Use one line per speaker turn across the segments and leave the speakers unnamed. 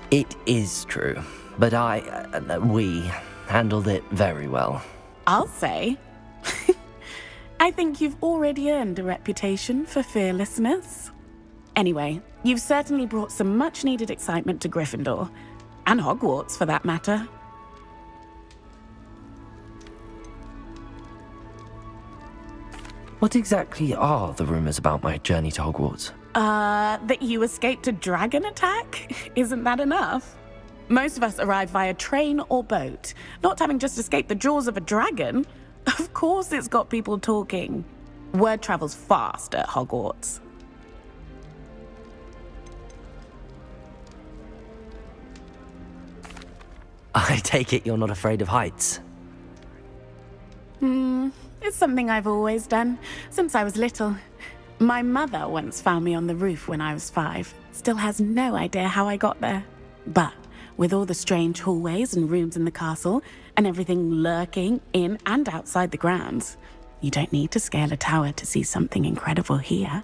It is true, but we handled it very well.
I'll say. I think you've already earned a reputation for fearlessness. Anyway, you've certainly brought some much-needed excitement to Gryffindor. And Hogwarts, for that matter.
What exactly are the rumors about my journey to Hogwarts?
That you escaped a dragon attack? Isn't that enough? Most of us arrive via train or boat, not having just escaped the jaws of a dragon. Of course it's got people talking. Word travels fast at Hogwarts.
I take it you're not afraid of heights?
It's something I've always done, since I was little. My mother once found me on the roof when I was 5. Still has no idea how I got there. But with all the strange hallways and rooms in the castle, and everything lurking in and outside the grounds, you don't need to scale a tower to see something incredible here.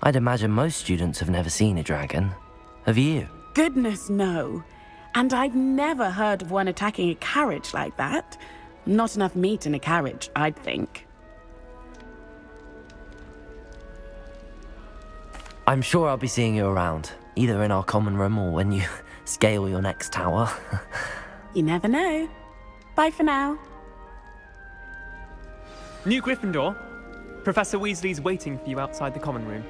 I'd imagine most students have never seen a dragon. Have you?
Goodness, no. And I've never heard of one attacking a carriage like that. Not enough meat in a carriage, I'd think.
I'm sure I'll be seeing you around, either in our common room or when you scale your next tower.
You never know. Bye for now.
New Gryffindor, Professor Weasley's waiting for you outside the common room.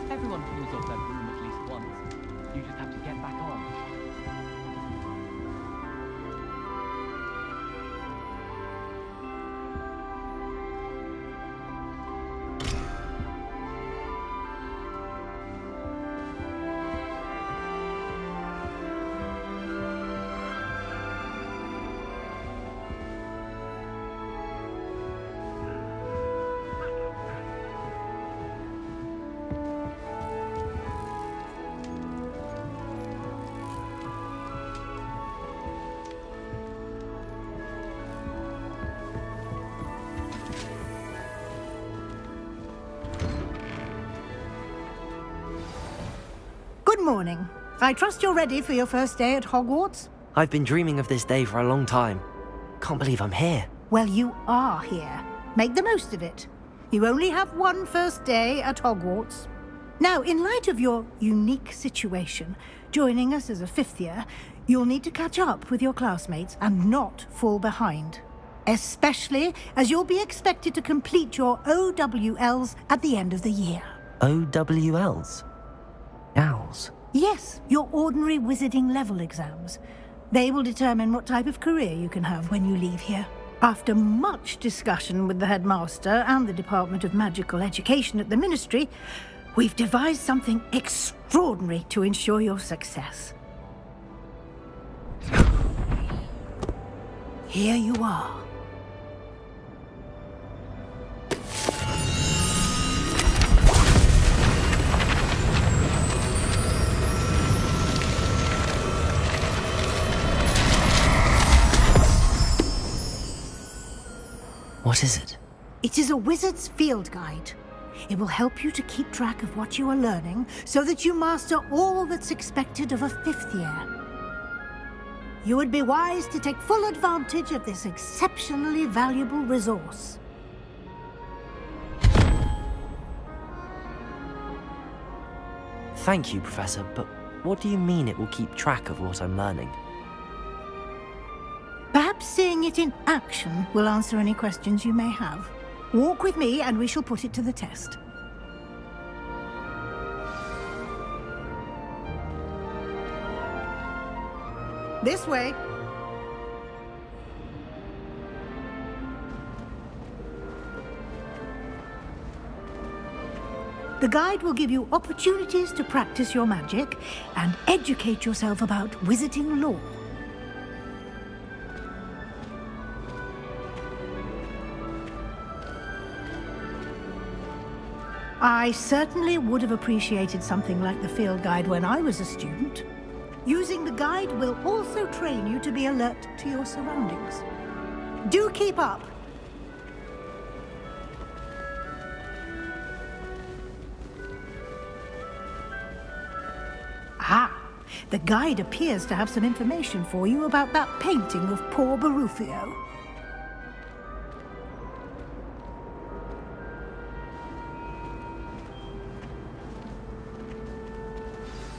Everyone falls off their broom at least once. You just have to get back on.
Good morning. I trust you're ready for your first day at Hogwarts?
I've been dreaming of this day for a long time. Can't believe I'm here.
Well, you are here. Make the most of it. You only have one first day at Hogwarts. Now, in light of your unique situation, joining us as a 5th year, you'll need to catch up with your classmates and not fall behind. Especially as you'll be expected to complete your OWLs at the end of the year.
OWLs? Owls?
Yes, your ordinary wizarding level exams. They will determine what type of career you can have when you leave here. After much discussion with the headmaster and the Department of Magical Education at the Ministry, we've devised something extraordinary to ensure your success. Here you are.
What is it?
It is a wizard's field guide. It will help you to keep track of what you are learning so that you master all that's expected of a 5th year. You would be wise to take full advantage of this exceptionally valuable resource.
Thank you, Professor, but what do you mean it will keep track of what I'm learning?
Perhaps seeing it in action will answer any questions you may have. Walk with me and we shall put it to the test. This way. The guide will give you opportunities to practice your magic and educate yourself about wizarding lore. I certainly would have appreciated something like the field guide when I was a student. Using the guide will also train you to be alert to your surroundings. Do keep up! Ah, the guide appears to have some information for you about that painting of poor Barufio.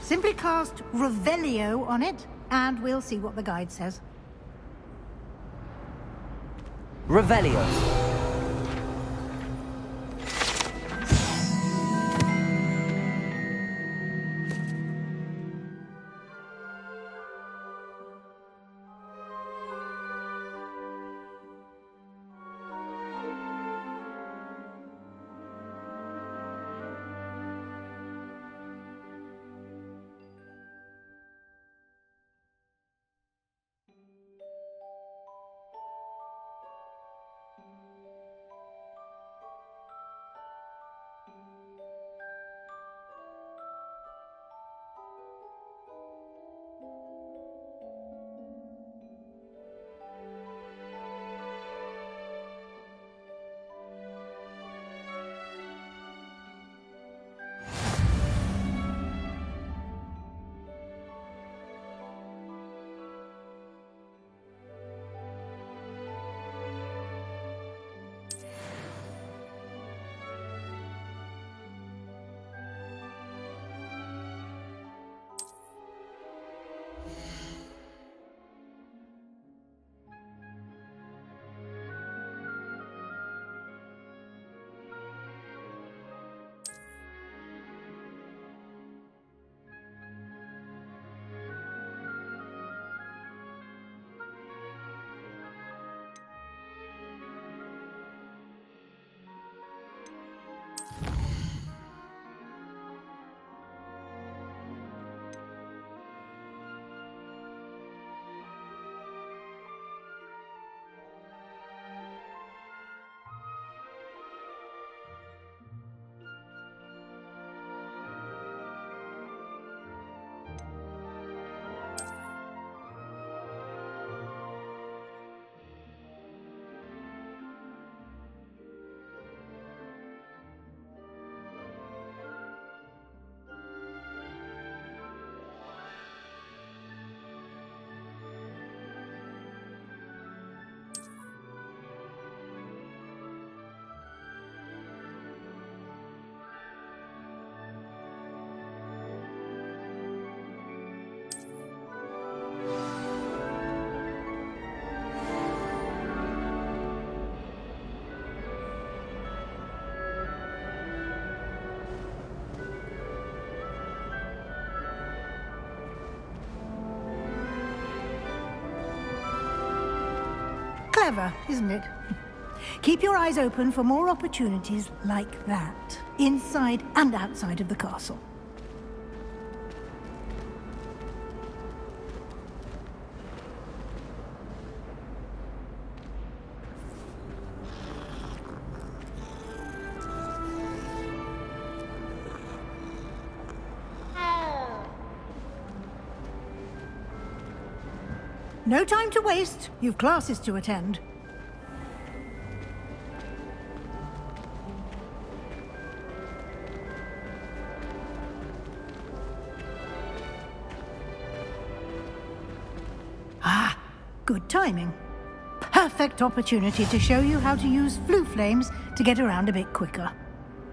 Simply cast Revelio on it, and we'll see what the guide says.
Revelio.
Clever, isn't it? Keep your eyes open for more opportunities like that, inside and outside of the castle. No time to waste. You've classes to attend. Ah, good timing. Perfect opportunity to show you how to use flue flames to get around a bit quicker.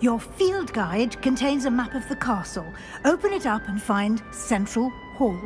Your field guide contains a map of the castle. Open it up and find Central Hall.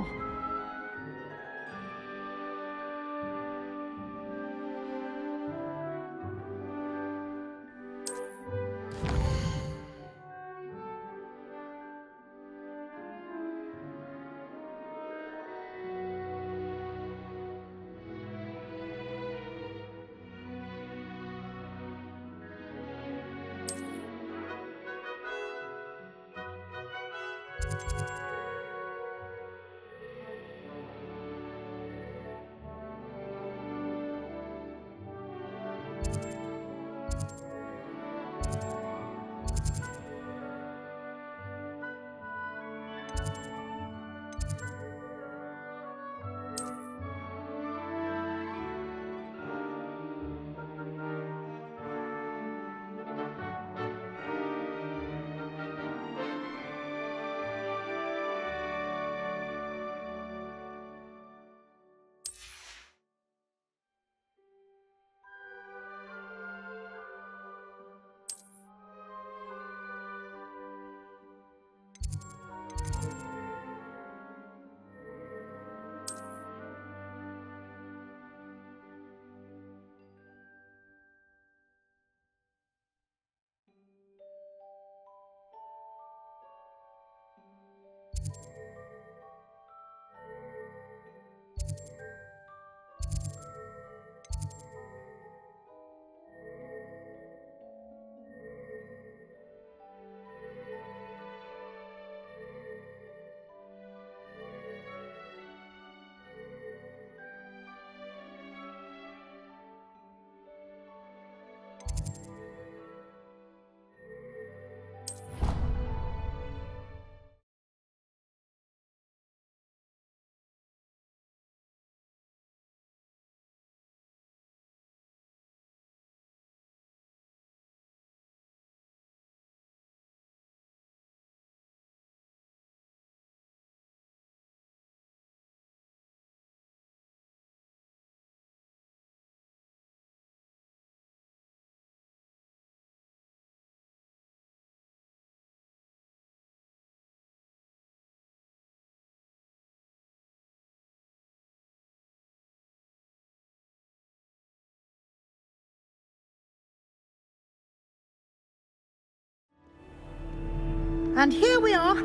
And here we are.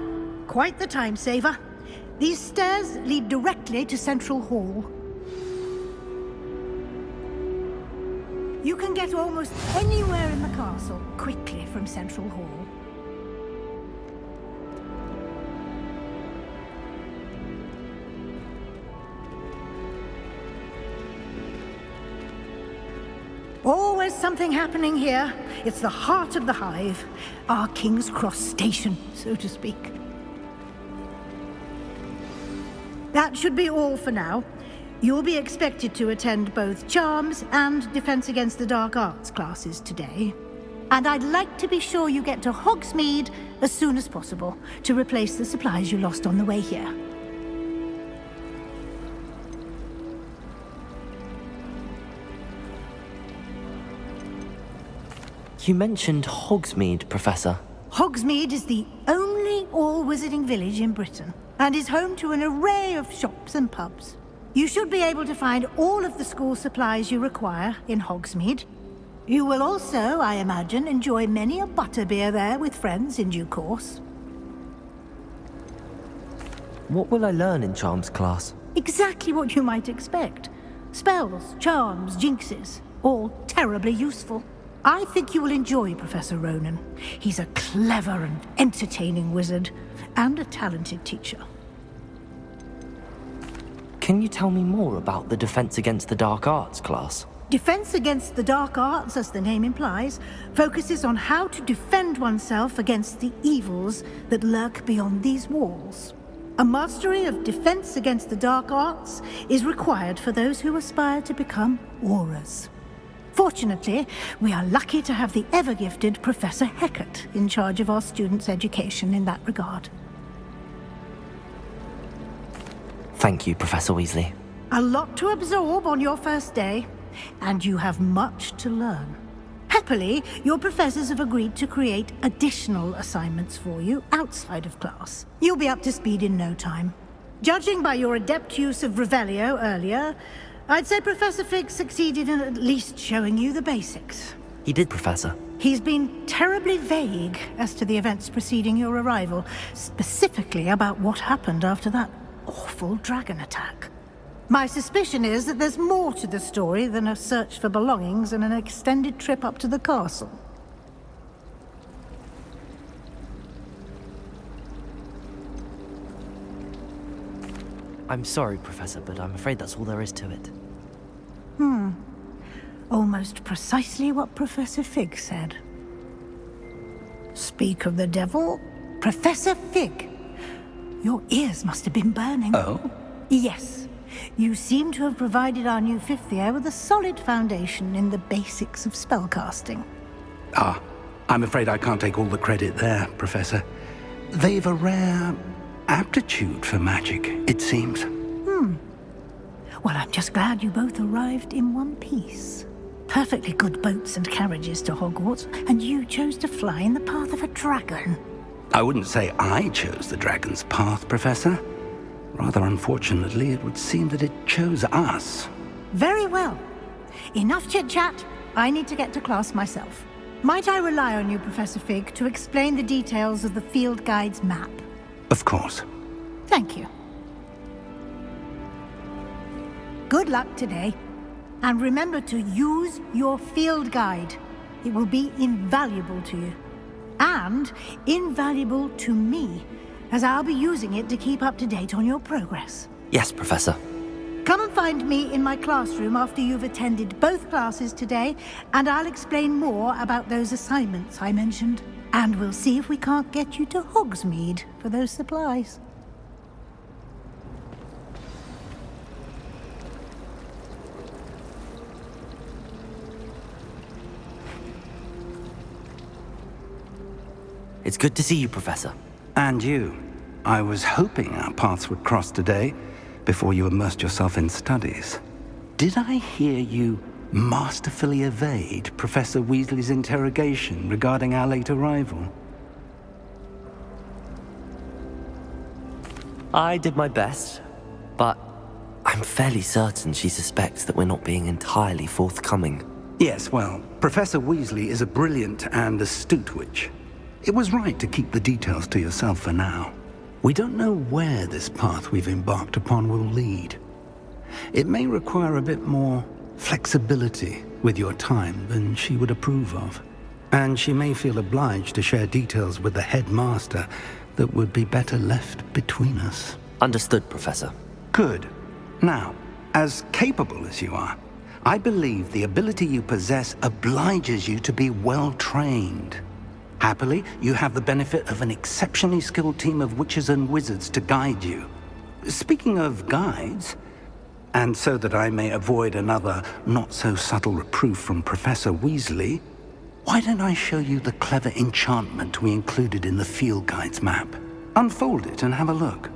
Quite the time saver. These stairs lead directly to Central Hall. You can get almost anywhere in the castle quickly from Central Hall. Always something happening here. It's the heart of the hive. Our King's Cross station, so to speak. That should be all for now. You'll be expected to attend both Charms and Defense Against the Dark Arts classes today. And I'd like to be sure you get to Hogsmeade as soon as possible to replace the supplies you lost on the way here.
You mentioned Hogsmeade, Professor.
Hogsmeade is the only all-wizarding village in Britain and is home to an array of shops and pubs. You should be able to find all of the school supplies you require in Hogsmeade. You will also, I imagine, enjoy many a butterbeer there with friends in due course.
What will I learn in Charms class?
Exactly what you might expect. Spells, charms, jinxes, all terribly useful. I think you will enjoy Professor Ronan. He's a clever and entertaining wizard, and a talented teacher.
Can you tell me more about the Defense Against the Dark Arts class?
Defense Against the Dark Arts, as the name implies, focuses on how to defend oneself against the evils that lurk beyond these walls. A mastery of Defense Against the Dark Arts is required for those who aspire to become Aurors. Fortunately, we are lucky to have the ever-gifted Professor Hecat in charge of our students' education in that regard.
Thank you, Professor Weasley.
A lot to absorb on your first day, and you have much to learn. Happily, your professors have agreed to create additional assignments for you outside of class. You'll be up to speed in no time. Judging by your adept use of Revelio earlier, I'd say Professor Fig succeeded in at least showing you the basics.
He did, Professor.
He's been terribly vague as to the events preceding your arrival, specifically about what happened after that awful dragon attack. My suspicion is that there's more to the story than a search for belongings and an extended trip up to the castle.
I'm sorry, Professor, but I'm afraid that's all there is to it.
Almost precisely what Professor Fig said. Speak of the devil, Professor Fig. Your ears must have been burning.
Oh?
Yes. You seem to have provided our new fifth year with a solid foundation in the basics of spellcasting.
Ah, I'm afraid I can't take all the credit there, Professor. They've a rare aptitude for magic, it seems.
Well, I'm just glad you both arrived in one piece. Perfectly good boats and carriages to Hogwarts, and you chose to fly in the path of a dragon.
I wouldn't say I chose the dragon's path, Professor. Rather unfortunately, it would seem that it chose us.
Very well. Enough chit-chat. I need to get to class myself. Might I rely on you, Professor Fig, to explain the details of the field guide's map?
Of course.
Thank you. Good luck today. And remember to use your field guide. It will be invaluable to you. And invaluable to me, as I'll be using it to keep up to date on your progress.
Yes, Professor.
Come and find me in my classroom after you've attended both classes today, and I'll explain more about those assignments I mentioned. And we'll see if we can't get you to Hogsmeade for those supplies.
It's good to see you, Professor.
And you. I was hoping our paths would cross today, before you immersed yourself in studies. Did I hear you masterfully evade Professor Weasley's interrogation regarding our late arrival?
I did my best, but I'm fairly certain she suspects that we're not being entirely forthcoming.
Yes, well, Professor Weasley is a brilliant and astute witch. It was right to keep the details to yourself for now. We don't know where this path we've embarked upon will lead. It may require a bit more flexibility with your time than she would approve of. And she may feel obliged to share details with the headmaster that would be better left between us.
Understood, Professor.
Good. Now, as capable as you are, I believe the ability you possess obliges you to be well trained. Happily, you have the benefit of an exceptionally skilled team of witches and wizards to guide you. Speaking of guides, and so that I may avoid another not-so-subtle reproof from Professor Weasley, why don't I show you the clever enchantment we included in the field guide's map? Unfold it and have a look.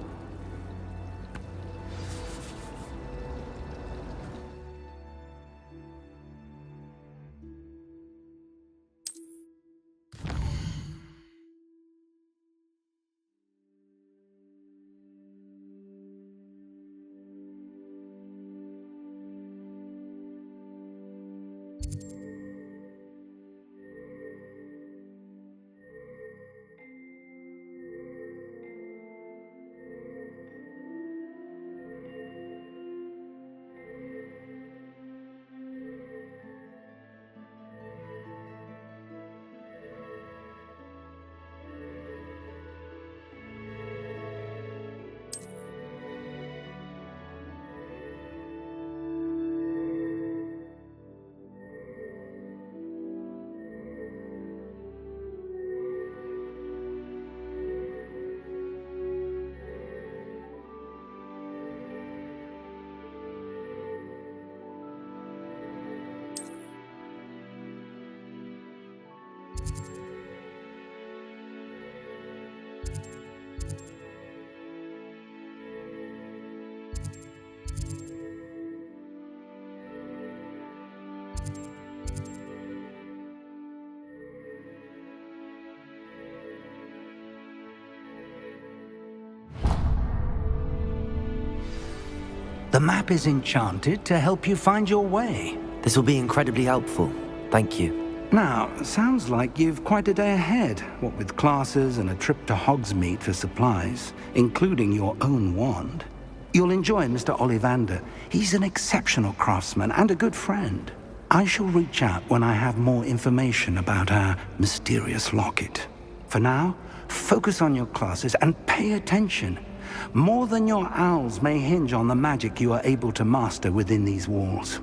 The map is enchanted to help you find your way.
This will be incredibly helpful. Thank you.
Now, sounds like you've quite a day ahead, what with classes and a trip to Hogsmeade for supplies, including your own wand. You'll enjoy Mr. Ollivander. He's an exceptional craftsman and a good friend. I shall reach out when I have more information about our mysterious locket. For now, focus on your classes and pay attention. More than your owls may hinge on the magic you are able to master within these walls.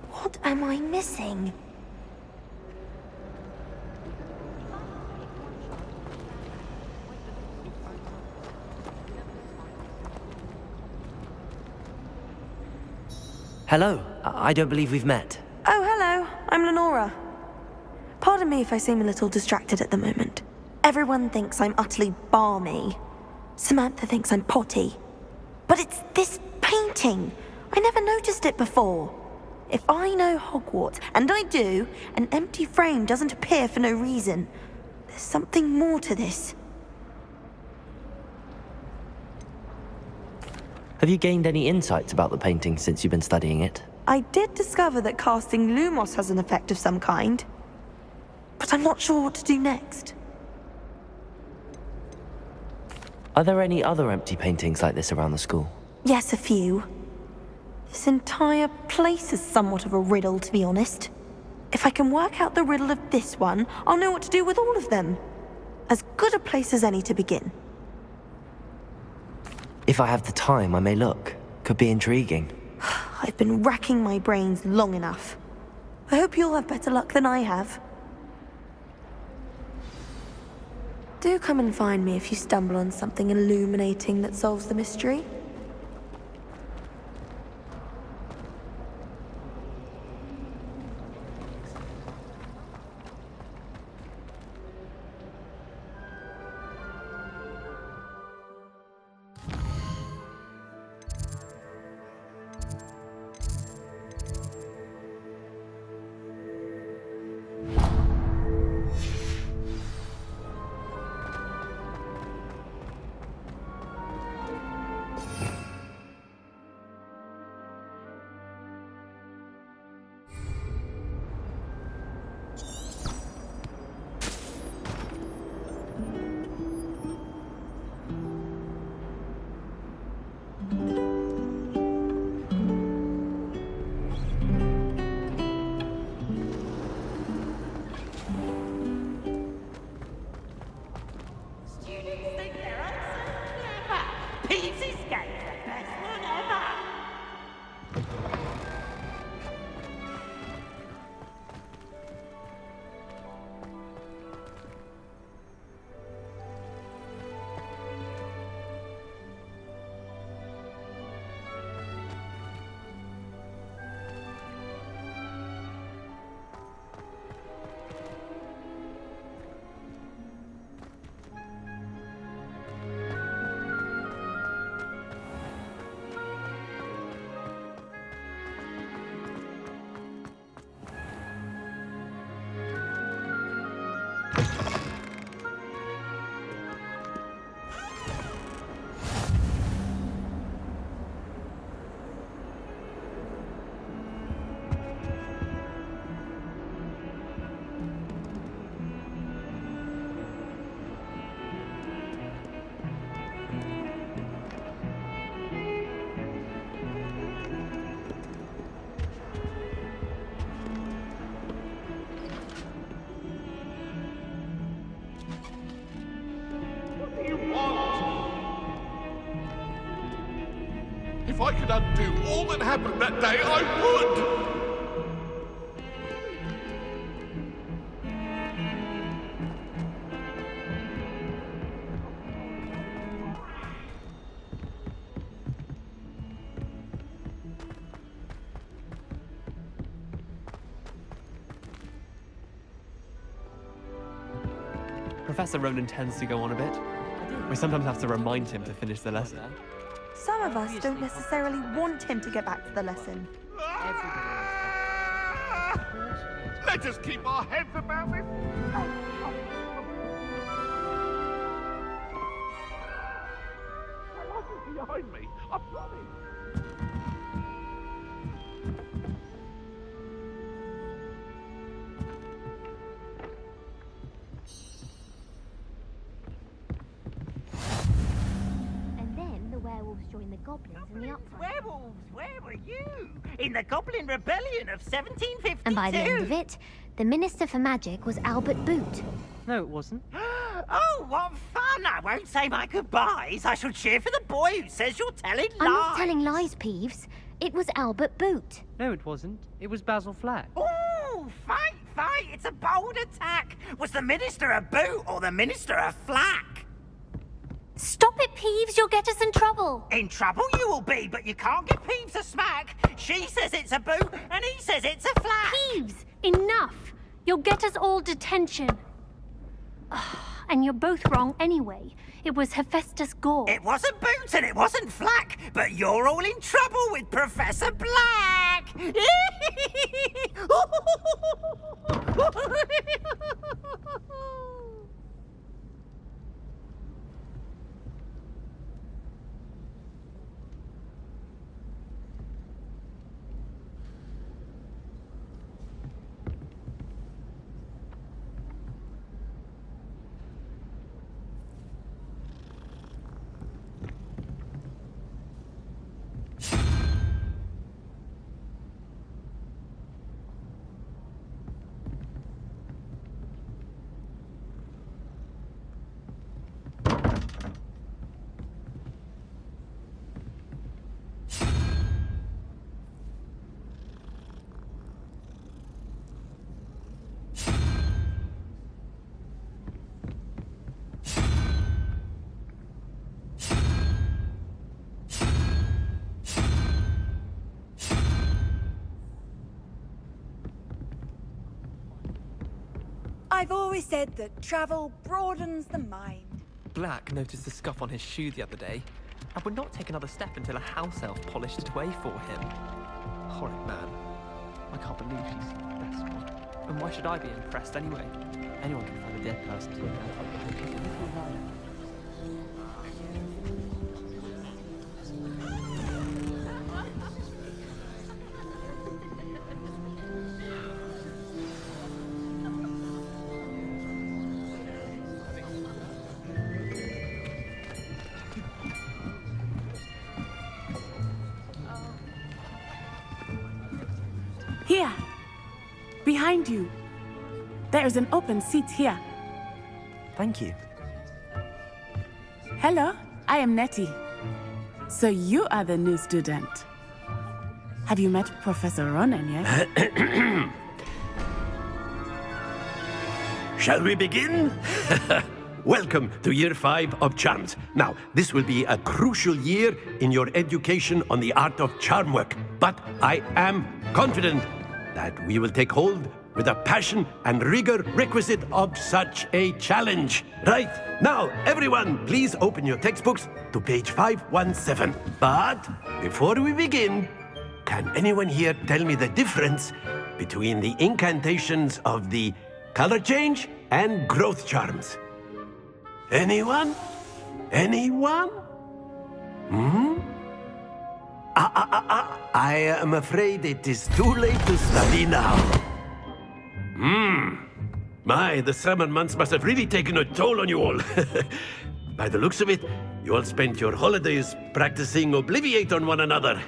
What am I missing?
Hello. I don't believe we've met.
Oh, hello. I'm Lenora. Pardon me if I seem a little distracted at the moment. Everyone thinks I'm utterly balmy. Samantha thinks I'm potty. But it's this painting. I never noticed it before. If I know Hogwarts, and I do, an empty frame doesn't appear for no reason. There's something more to this.
Have you gained any insights about the painting since you've been studying it?
I did discover that casting Lumos has an effect of some kind. But I'm not sure what to do next.
Are there any other empty paintings like this around the school?
Yes, a few. This entire place is somewhat of a riddle, to be honest. If I can work out the riddle of this one, I'll know what to do with all of them. As good a place as any to begin.
If I have the time, I may look. Could be intriguing.
I've been racking my brains long enough. I hope you'll have better luck than I have. Do come and find me if you stumble on something illuminating that solves the mystery.
Peeves' escape, the best one ever!
If I could undo all that happened that day, I would!
Professor Ronan tends to go on a bit. We sometimes have to remind him to finish the lesson.
Some of us don't necessarily want him to get back to the lesson.
Let us keep our heads about this. I wasn't behind me, I promise.
Werewolves joined the goblins in the upfront.
Werewolves, where were you? In the Goblin Rebellion of 1752.
And by the end of it, the Minister for Magic was Albert Boot.
No, it wasn't.
Oh, what fun! I won't say my goodbyes. I shall cheer for the boy who says you're telling lies.
I'm not telling lies, Peeves. It was Albert Boot.
No, it wasn't. It was Basil Flack.
Ooh, fight! It's a bold attack. Was the Minister a boot or the Minister a flack?
Stop it, Peeves. You'll get us in trouble.
In trouble you will be, but you can't give Peeves a smack. She says it's a boot, and he says it's a flack.
Peeves, enough. You'll get us all detention. And you're both wrong anyway. It was Hephaestus Gore.
It wasn't Boot and it wasn't Flack, but you're all in trouble with Professor Black.
I've always said that travel broadens the mind.
Black noticed the scuff on his shoe the other day, and would not take another step until a house elf polished it away for him. Horrid man. I can't believe she's the best one. And why should I be impressed anyway? Anyone can find a dead person to look at.
Here. Behind you. There is an open seat here.
Thank you.
Hello, I am Nettie. So you are the new student. Have you met Professor Ronen yet?
Shall we begin? Welcome to Year 5 of Charms. Now, this will be a crucial year in your education on the art of charm work. But I am confident that we will take hold with the passion and rigor requisite of such a challenge. Right, now, everyone, please open your textbooks to page 517. But before we begin, can anyone here tell me the difference between the incantations of the color change and growth charms? Anyone? Anyone? I am afraid it is too late to study now. My, the summer months must have really taken a toll on you all. By the looks of it, you all spent your holidays practicing Obliviate on one another.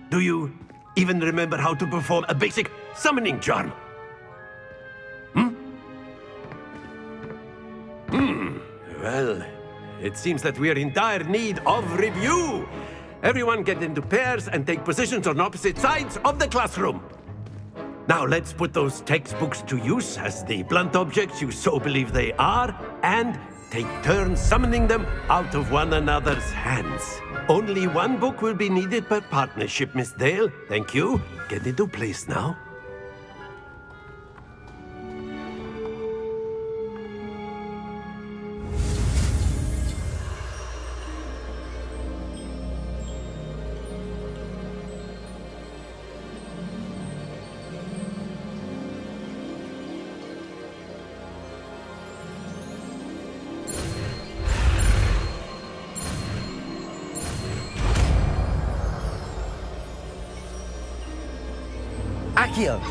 Do you even remember how to perform a basic summoning charm? Well, it seems that we are in dire need of review. Everyone get into pairs and take positions on opposite sides of the classroom. Now let's put those textbooks to use as the blunt objects you so believe they are, and take turns summoning them out of one another's hands. Only one book will be needed per partnership, Miss Dale. Thank you. Get into place now.
Accio!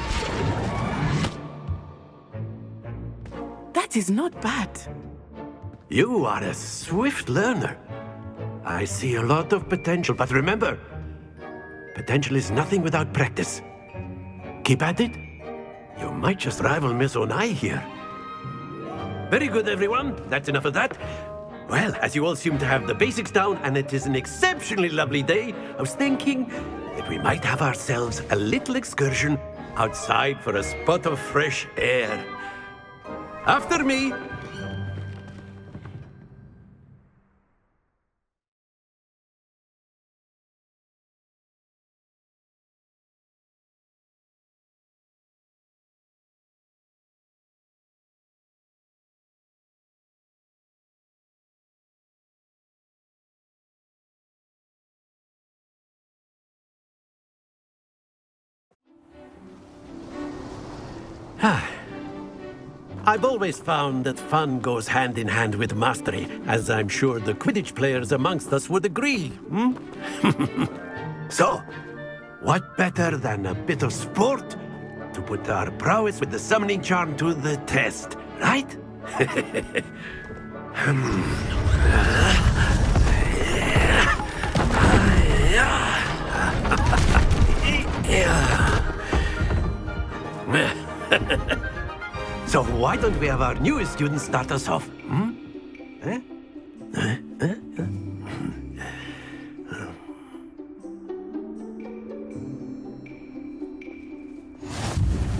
That is not bad.
You are a swift learner. I see a lot of potential, but remember, potential is nothing without practice. Keep at it. You might just rival Miss Onai here. Very good, everyone. That's enough of that. Well, as you all seem to have the basics down, and it is an exceptionally lovely day, I was thinking that we might have ourselves a little excursion outside for a spot of fresh air. After me. I've always found that fun goes hand in hand with mastery, as I'm sure the Quidditch players amongst us would agree. So, what better than a bit of sport to put our prowess with the summoning charm to the test, right? So why don't we have our newest student start us off?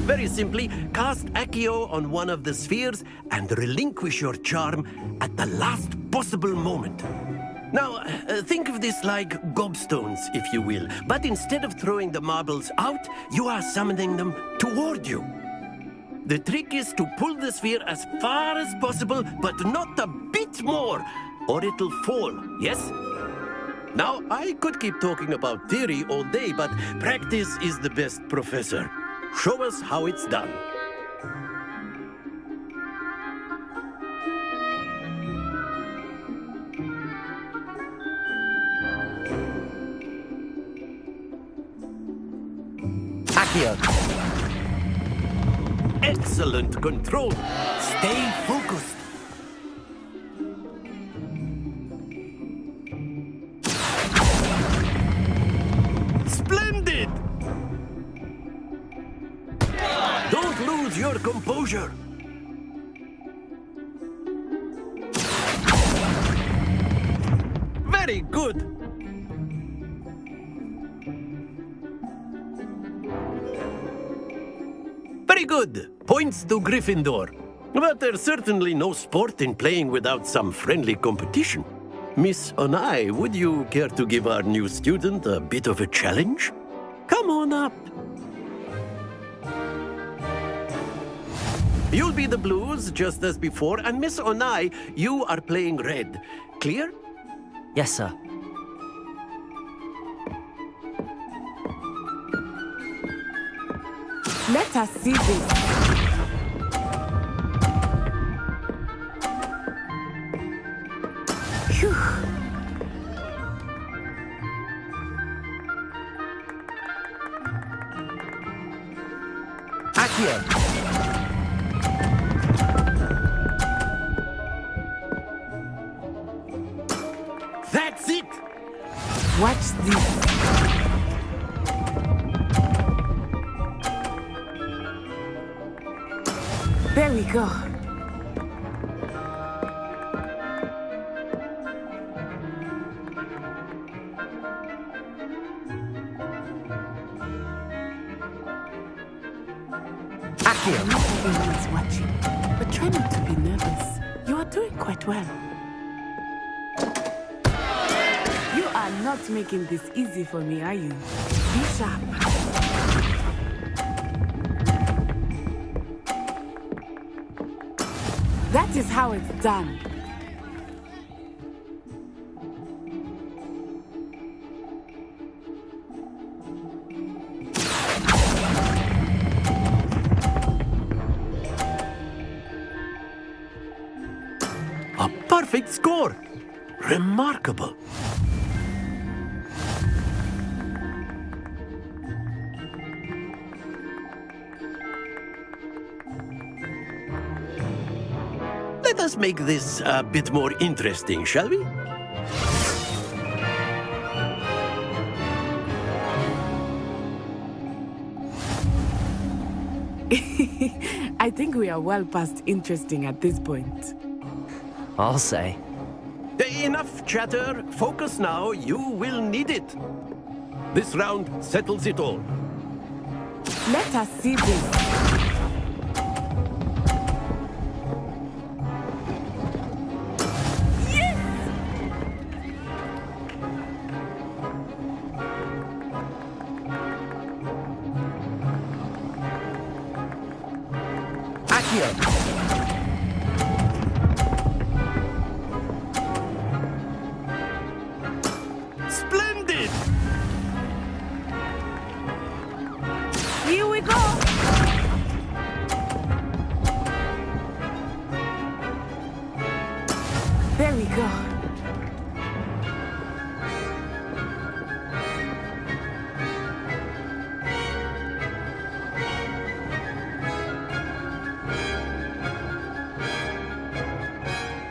Very simply, cast Accio on one of the spheres and relinquish your charm at the last possible moment. Now, think of this like gobstones, if you will. But instead of throwing the marbles out, you are summoning them toward you. The trick is to pull the sphere as far as possible, but not a bit more, or it'll fall, yes? Now, I could keep talking about theory all day, but practice is the best professor. Show us how it's done.
Accio!
Excellent control. Stay focused. Splendid! Don't lose your composure. Very good. Very good. Points to Gryffindor. But there's certainly no sport in playing without some friendly competition. Miss Onai, would you care to give our new student a bit of a challenge? Come on up. You'll be the blues, just as before, and Miss Onai, you are playing red. Clear?
Yes, sir.
Let us see this. Phew.
Accio!
That's it!
Watch this. There we go.
Accio!
Not everyone is watching, but try not to be nervous. You are doing quite well. You are not making this easy for me, are you? Be sharp. That is how it's done.
A perfect score! Remarkable! Let us make this a bit more interesting, shall we?
I think we are well past interesting at this point.
I'll say.
Enough chatter. Focus now. You will need it. This round settles it all.
Let us see this.
Accio!
Splendid!
Here we go. There we go.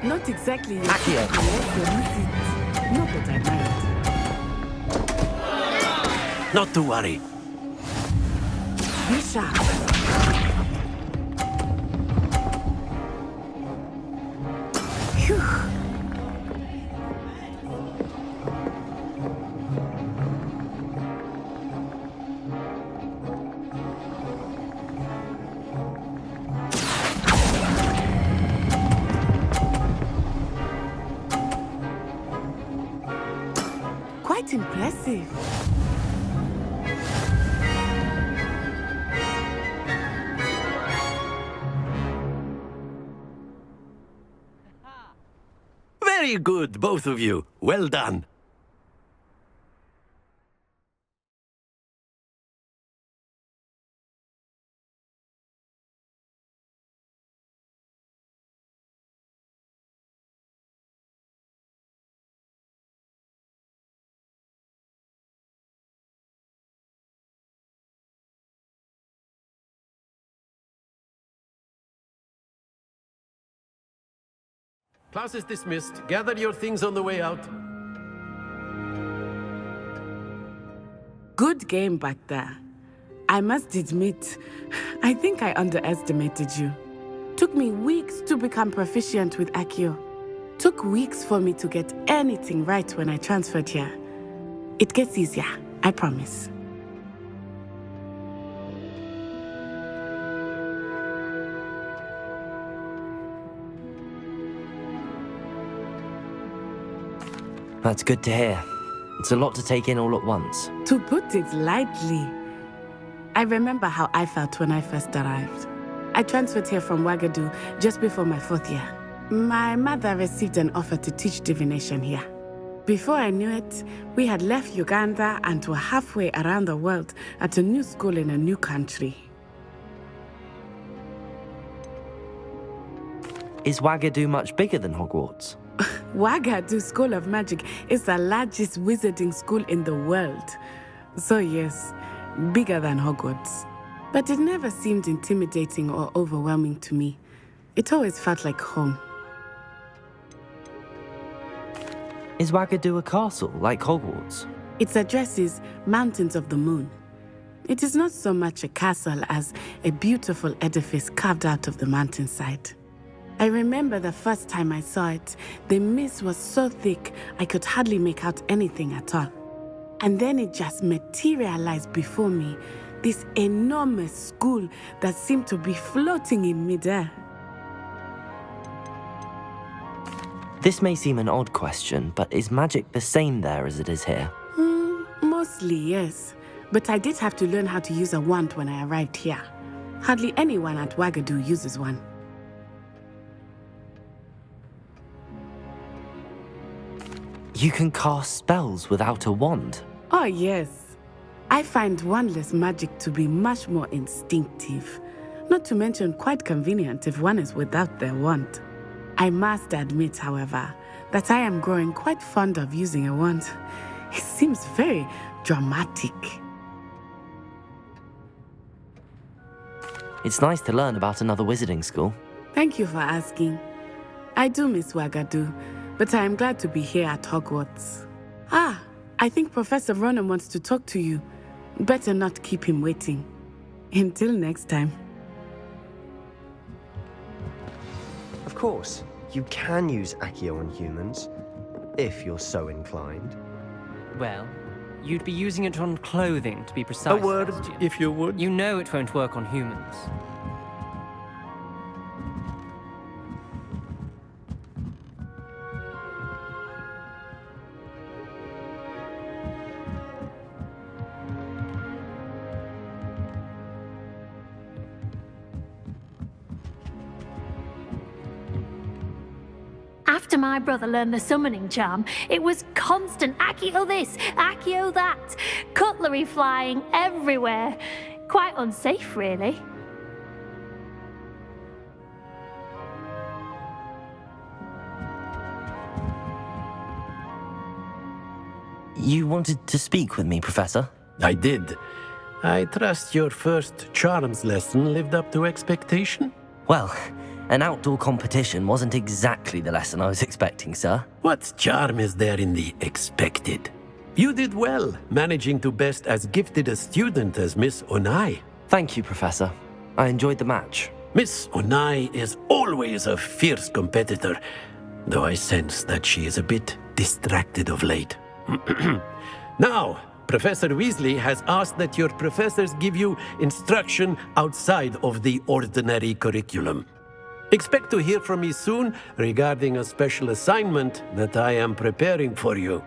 Not exactly your
Accio.
Not that I mind.
Not to worry.
Be sharp. Phew. Quite impressive.
Very good, both of you. Well done. Class is dismissed. Gather your things on the way out.
Good game back there. I must admit, I think I underestimated you. Took me weeks to become proficient with Accio. took weeks for me to get anything right when I transferred here. It gets easier, I promise.
That's good to hear. It's a lot to take in all at once.
To put it lightly, I remember how I felt when I first arrived. I transferred here from Ouagadougou just before my 4th year. My mother received an offer to teach divination here. Before I knew it, we had left Uganda and were halfway around the world at a new school in a new country.
Is Ouagadougou much bigger than Hogwarts?
Ouagadougou School of Magic is the largest wizarding school in the world. So yes, bigger than Hogwarts. But it never seemed intimidating or overwhelming to me. It always felt like home.
Is Ouagadougou a castle, like Hogwarts?
Its address is Mountains of the Moon. It is not so much a castle as a beautiful edifice carved out of the mountainside. I remember the first time I saw it, the mist was so thick I could hardly make out anything at all. And then it just materialized before me, this enormous school that seemed to be floating in midair.
This may seem an odd question, but is magic the same there as it is here?
Mostly, yes. But I did have to learn how to use a wand when I arrived here. Hardly anyone at Ouagadougou uses one.
You can cast spells without a wand?
Oh, yes. I find wandless magic to be much more instinctive. Not to mention quite convenient if one is without their wand. I must admit, however, that I am growing quite fond of using a wand. It seems very dramatic.
It's nice to learn about another wizarding school.
Thank you for asking. I do miss Ouagadougou, but I am glad to be here at Hogwarts. I think Professor Ronan wants to talk to you. Better not keep him waiting. Until next time.
Of course, you can use Accio on humans, if you're so inclined.
Well, you'd be using it on clothing, to be precise.
A word,
Sebastian.
if you would.
You know it won't work on humans.
After my brother learned the summoning charm, it was constant Accio this, Accio that, cutlery flying everywhere. Quite unsafe, really.
You wanted to speak with me, Professor?
I did. I trust your first charms lesson lived up to expectation?
Well, an outdoor competition wasn't exactly the lesson I was expecting, sir.
What charm is there in the expected? You did well, managing to best as gifted a student as Miss Onai.
Thank you, Professor. I enjoyed the match.
Miss Onai is always a fierce competitor, though I sense that she is a bit distracted of late. Now, Professor Weasley has asked that your professors give you instruction outside of the ordinary curriculum. Expect to hear from me soon regarding a special assignment that I am preparing for you.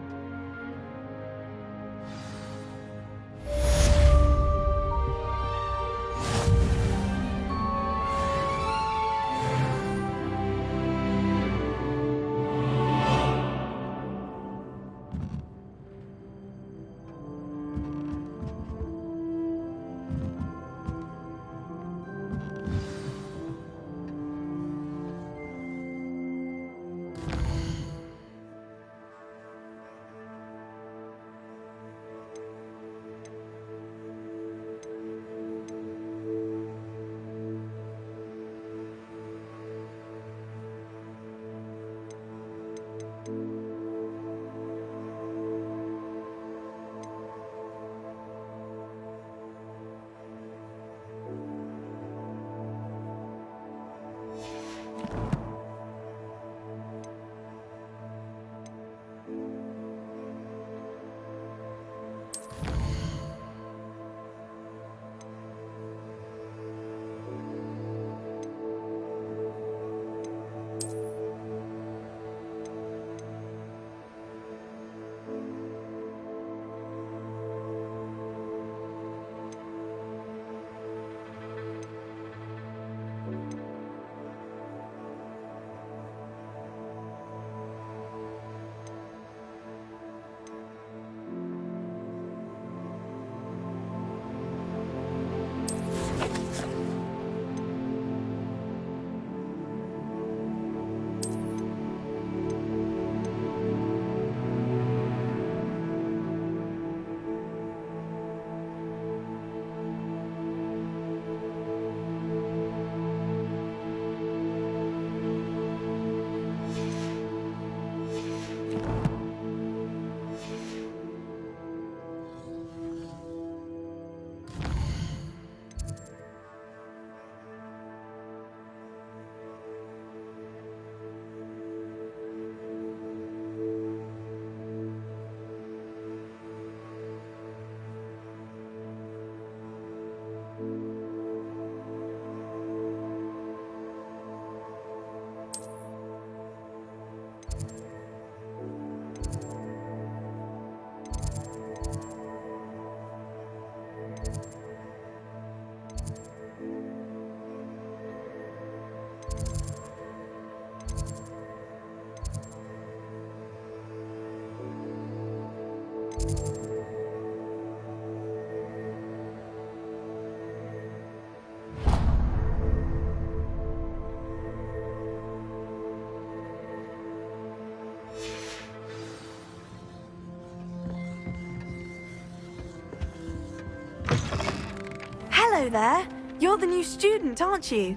Hello there. You're the new student, aren't you?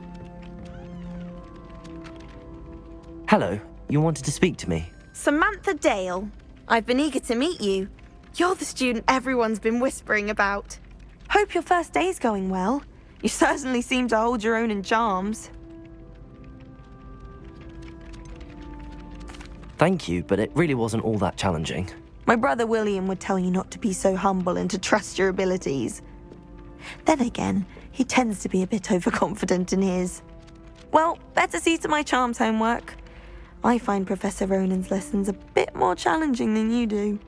Hello, you wanted to speak to me?
Samantha Dale. I've been eager to meet you. You're the student everyone's been whispering about. Hope your first day's going well. You certainly seem to hold your own in charms.
Thank you, but it really wasn't all that challenging.
My brother William would tell you not to be so humble and to trust your abilities. Then again, he tends to be a bit overconfident in his. Well, better see to my charms homework. I find Professor Ronan's lessons a bit more challenging than you do.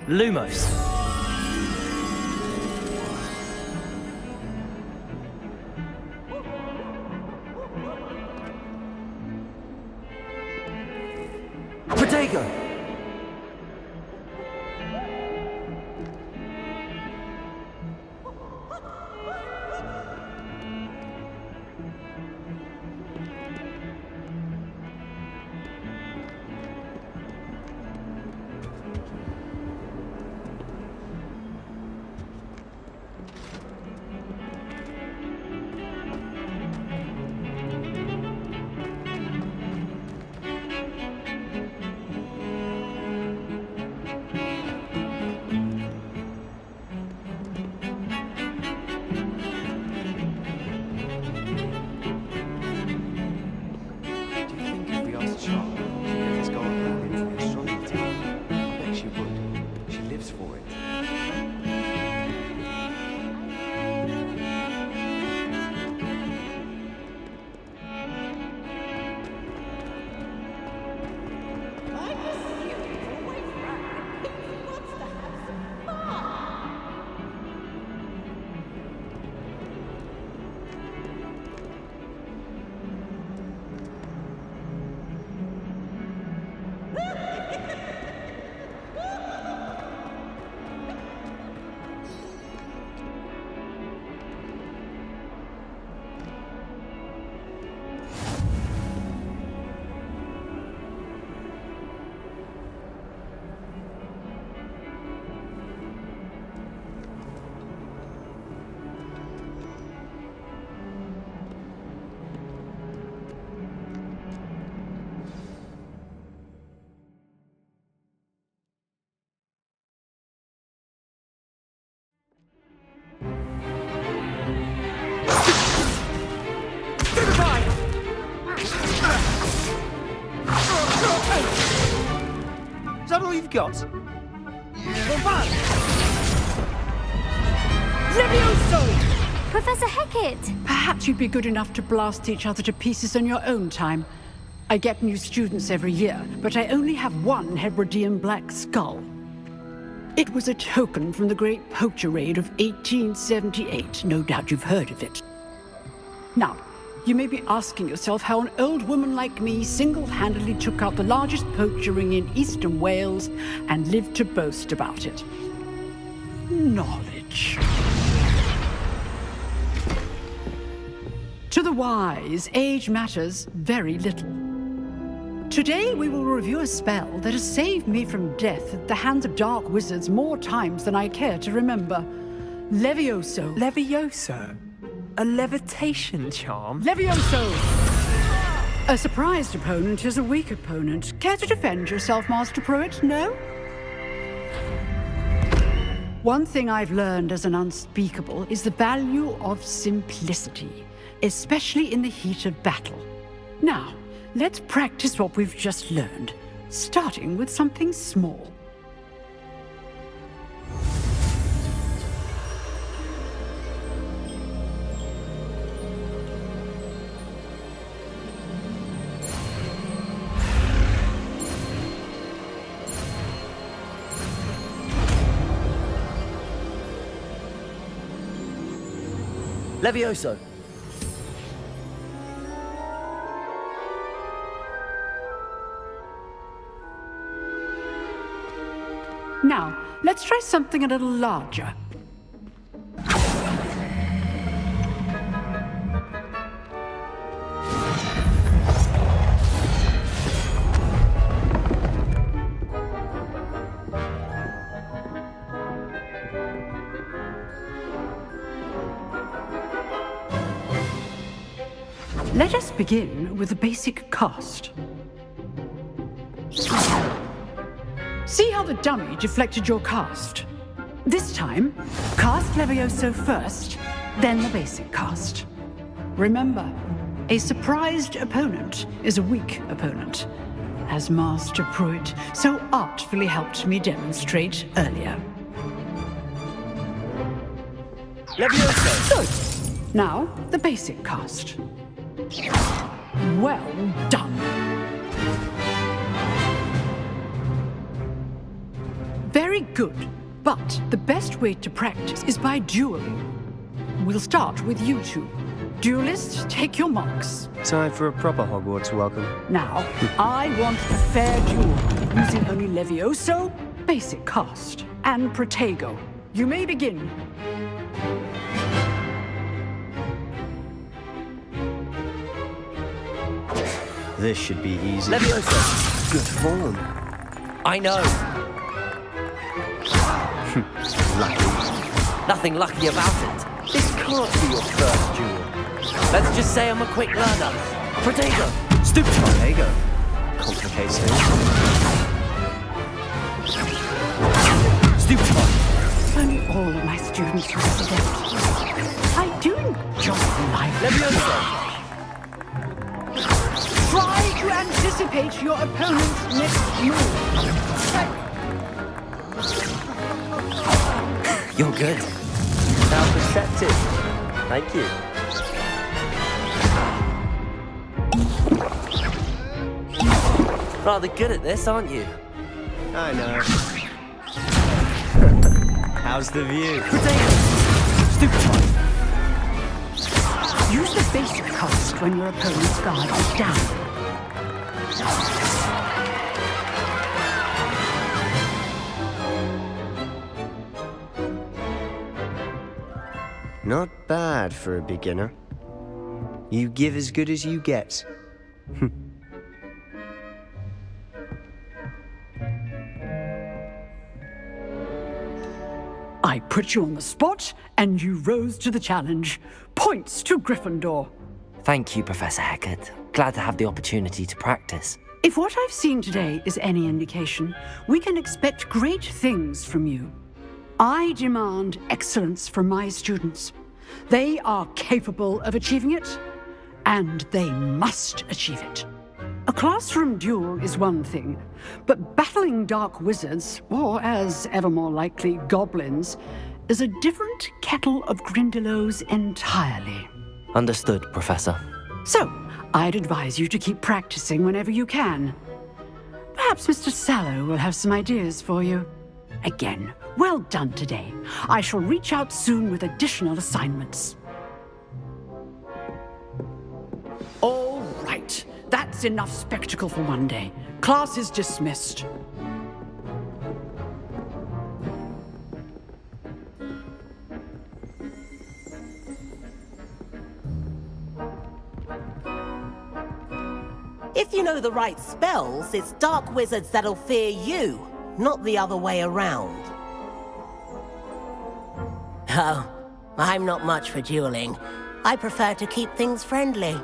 Lumos. Protego.
Is that all you've got?
Levioso!
Professor Hecat!
Perhaps you'd be good enough to blast each other to pieces on your own time. I get new students every year, but I only have one Hebridean black skull. It was a token from the Great Poacher Raid of 1878. No doubt you've heard of it. Now, you may be asking yourself how an old woman like me single-handedly took out the largest poacher ring in eastern Wales and lived to boast about it. Knowledge. To the wise, age matters very little. Today we will review a spell that has saved me from death at the hands of dark wizards more times than I care to remember. Levioso.
Levioso?
A levitation charm?
Levioso! A surprised opponent is a weak opponent. Care to defend yourself, Master Pruitt? No? One thing I've learned as an unspeakable is the value of simplicity, especially in the heat of battle. Now, let's practice what we've just learned, starting with something small.
Levioso!
Now, let's try something a little larger. Let us begin with the basic cast. See how the dummy deflected your cast? This time, cast Levioso first, then the basic cast. Remember, a surprised opponent is a weak opponent, as Master Pruitt so artfully helped me demonstrate earlier.
Levioso!
Good. Now, the basic cast. Well done. Very good, but the best way to practice is by dueling. We'll start with you two. Duelists, take your marks.
Time for a proper Hogwarts welcome.
Now, I want a fair duel, using only Levioso, basic cast, and Protego. You may begin.
This should be easy.
Levioso!
Good form.
I know.
Lucky.
Nothing lucky about it.
This can't be your first duel.
Let's just say I'm a quick learner. Protego! Stupid!
Protego. Complicates things.
Stupid!
Only all of my students must adapt. I do enjoy life.
Levioso!
Try to anticipate your opponent's next move.
You're good.
How perceptive. Thank you.
Rather good at this, aren't you?
I know. How's the view?
Stupid!
Use the basic cast when your opponent's guard is down.
Not bad for a beginner. You give as good as you get.
I put you on the spot, and you rose to the challenge. Points to Gryffindor.
Thank you, Professor Hecat. Glad to have the opportunity to practice.
If what I've seen today is any indication, we can expect great things from you. I demand excellence from my students. They are capable of achieving it, and they must achieve it. A classroom duel is one thing, but battling dark wizards, or as ever more likely, goblins, is a different kettle of Grindylows entirely.
Understood, Professor.
So, I'd advise you to keep practicing whenever you can. Perhaps Mr. Sallow will have some ideas for you. Again, well done today. I shall reach out soon with additional assignments. All right. That's enough spectacle for one day. Class is dismissed.
If you know the right spells, it's dark wizards that'll fear you, not the other way around. Oh, I'm not much for dueling. I prefer to keep things friendly.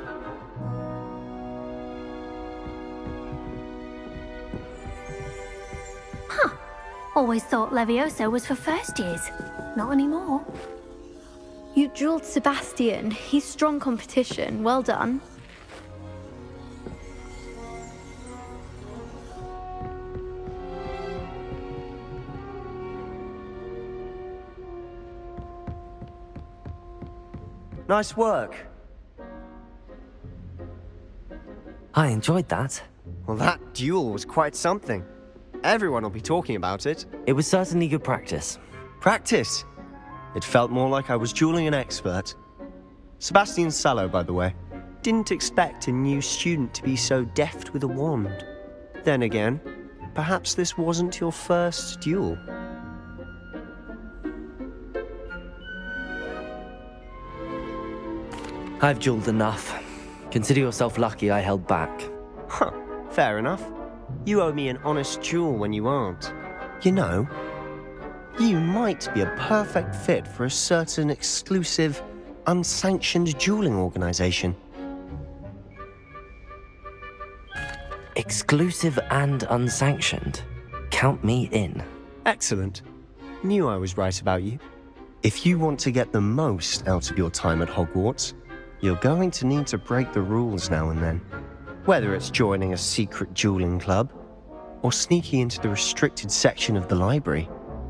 Huh. Always thought Levioso was for first years. Not anymore.
You drilled Sebastian. He's strong competition. Well done.
Nice work.
I enjoyed that.
Well, that duel was quite something. Everyone will be talking about it.
It was certainly good practice.
Practice? It felt more like I was dueling an expert. Sebastian Sallow, by the way. Didn't expect a new student to be so deft with a wand. Then again, perhaps this wasn't your first duel.
I've dueled enough. Consider yourself lucky I held back.
Huh, fair enough. You owe me an honest duel when you aren't. You know, you might be a perfect fit for a certain exclusive, unsanctioned dueling organization.
Exclusive and unsanctioned? Count me in.
Excellent. Knew I was right about you. If you want to get the most out of your time at Hogwarts, you're going to need to break the rules now and then. Whether it's joining a secret dueling club, or sneaking into the restricted section of the library,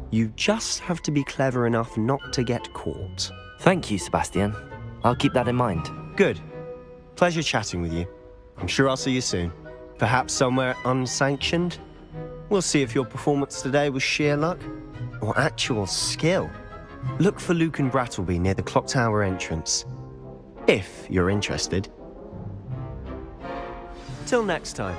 you just have to be clever enough not to get caught.
Thank you, Sebastian. I'll keep that in mind.
Good. Pleasure chatting with you. I'm sure I'll see you soon. Perhaps somewhere unsanctioned? We'll see if your performance today was sheer luck, or actual skill. Look for Luke and Brattleby near the clock tower entrance. If you're interested. Till next time.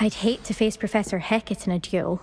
I'd hate to face Professor Hecat in a duel.